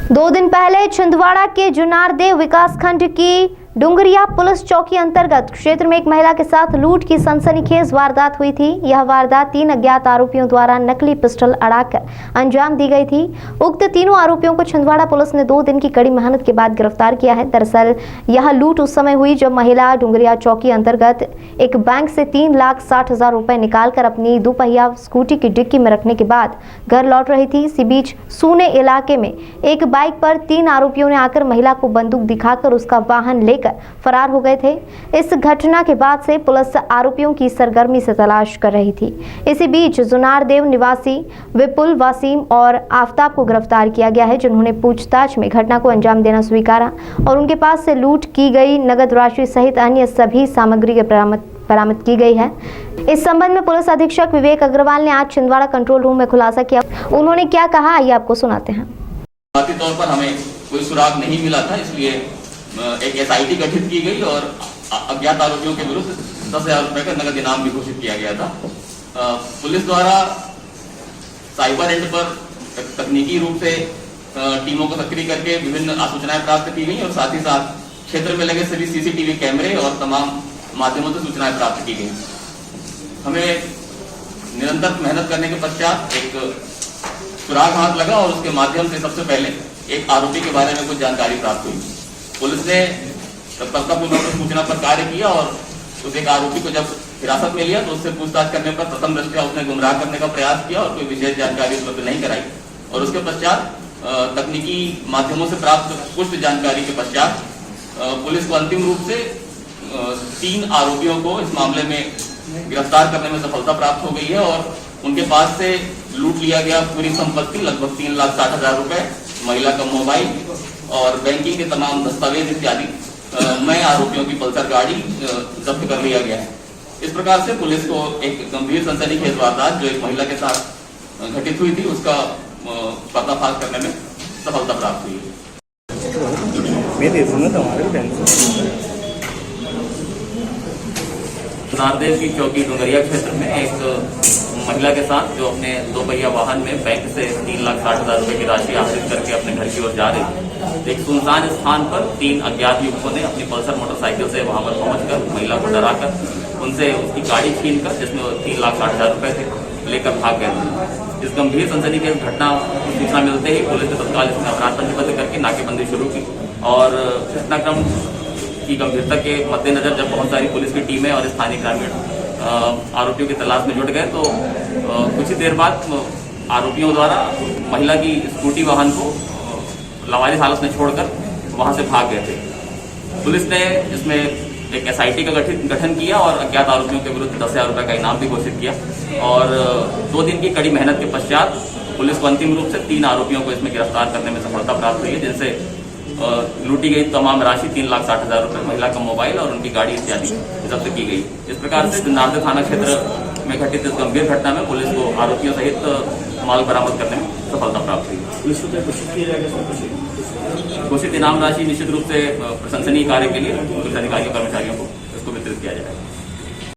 2 दिन पहले छिंदवाड़ा के जुनारदेव विकासखंड की डुंगरिया पुलिस चौकी अंतर्गत क्षेत्र में एक महिला के साथ लूट की सनसनीखेज वारदात हुई थी। यह वारदात 3 अज्ञात आरोपियों द्वारा नकली पिस्टल अड़ाकर अंजाम दी गई थी। उक्त तीनों आरोपियों को छिंदवाड़ा पुलिस ने 2 दिन की कड़ी मेहनत के बाद गिरफ्तार किया है। दरअसल यह लूट उस समय हुई जब महिला डुंगरिया चौकी अंतर्गत एक बैंक से 3,60,000 रुपए निकालकर अपनी दोपहिया स्कूटी की डिक्की में रखने के बाद घर लौट रही थी। इसी बीच सूने इलाके में एक बाइक पर 3 आरोपियों ने आकर महिला को बंदूक दिखाकर उसका वाहन लेकर फरार हो गए थे। इस घटना के बाद से पुलिस आरोपियों की सरगर्मी से तलाश कर रही थी। इसी बीच जुनारदेव निवासी विपुल, वसीम और आफ्ताब को गिरफ्तार किया गया है, जिन्होंने पूछताछ में घटना को अंजाम देना स्वीकारा और उनके पास से लूट की गई नगद राशि सहित अन्य सभी सामग्री के बरामद की गई है। इस संबंध में पुलिस अधीक्षक विवेक अग्रवाल ने आज छिंदवाड़ा कंट्रोल रूम में खुलासा किया। उन्होंने क्या कहा, आइए आपको सुनाते हैं। शुरुआती तौर पर हमें कोई सुराग नहीं मिला था, इसलिए एक SIT गठित की गई और अज्ञात आरोपियों के विरुद्ध 10,000 रुपए का नगद इनाम भी घोषित किया गया था। पुलिस द्वारा साइबर एंड पर तकनीकी रूप से टीमों को सक्रिय करके विभिन्न सूचनाएं प्राप्त की गई और साथ ही साथ क्षेत्र में लगे सभी CCTV कैमरे और तमाम माध्यमों से सूचनाएं प्राप्त की गई। हमें निरंतर मेहनत करने के पश्चात एक सुराग हाथ लगा और उसके माध्यम से सबसे पहले एक आरोपी के बारे में कुछ जानकारी प्राप्त हुई। पुलिस ने तत्परतापूर्वक सूचना पर कार्य किया और उस एक आरोपी को जब हिरासत में लिया तो उससे पूछताछ करने पर प्रथम दृष्टया उसने गुमराह करने का प्रयास किया और कोई विशेष जानकारी उपलब्ध नहीं कराई और उसके पश्चात तकनीकी माध्यमों से प्राप्त पुष्ट जानकारी के पश्चात पुलिस को अंतिम रूप से 3 आरोपियों को इस मामले में गिरफ्तार करने में सफलता प्राप्त हो गई है और उनके पास से लूट लिया गया पूरी संपत्ति लगभग 3,60,000 रुपए, महिला का मोबाइल और बैंकिंग के तमाम दस्तावेज इत्यादि नए आरोपियों की पल्सर गाड़ी जब्त कर लिया गया है। इस प्रकार से पुलिस को एक गंभीर सनसनीखेज वारदात जो एक महिला के साथ घटित हुई थी उसका पर्दाफाश करने में सफलता प्राप्त हुई है। जुनारदेव की चौकी डुंगरिया क्षेत्र में एक महिला के साथ जो अपने दोपहिया वाहन में बैंक से 3,60,000 रुपए की राशि आहरित करके अपने घर की ओर जा रही थी। एक सुनसान स्थान पर 3 अज्ञात युवकों ने अपनी पल्सर मोटरसाइकिल से वहां पर पहुंचकर महिला को डराकर उनसे उसकी गाड़ी छीनकर जिसमें 3,60,000 रुपए थे लेकर भाग गए थे। इस गंभीर सनसनीखेज घटना की सूचना मिलते ही पुलिस ने तत्काल इसमें अपराध पंजीबद्ध करके नाकेबंदी शुरू की और घटनाक्रम की गंभीरता के मद्देनजर जब बहुत सारी पुलिस की टीमें और स्थानीय ग्रामीण आरोपियों की तलाश में जुट गए तो कुछ ही देर बाद आरोपियों द्वारा महिला की स्कूटी वाहन को लावारिस हालत में छोड़कर वहां से भाग गए थे। पुलिस ने इसमें एक SIT का गठन किया और अज्ञात आरोपियों के विरुद्ध 10,000 रुपए का इनाम भी घोषित किया और 2 दिन की कड़ी मेहनत के पश्चात पुलिस को अंतिम रूप से 3 आरोपियों को इसमें गिरफ्तार करने में सफलता प्राप्त हुई है, जिनसे लूटी गई तमाम राशि 3,60,000 रुपए, महिला का मोबाइल और उनकी गाड़ी इत्यादि जब्त की गई। इस प्रकार से जुनारदेव थाना क्षेत्र में घटित इस गंभीर घटना में पुलिस को आरोपियों सहित माल बरामद करने में सफलता प्राप्त हुई। पुलिस को घोषित इनाम राशि निश्चित रूप से प्रशंसनीय कार्य के लिए पुलिस अधिकारियों कर्मचारियों को इसको वितरित किया जाएगा।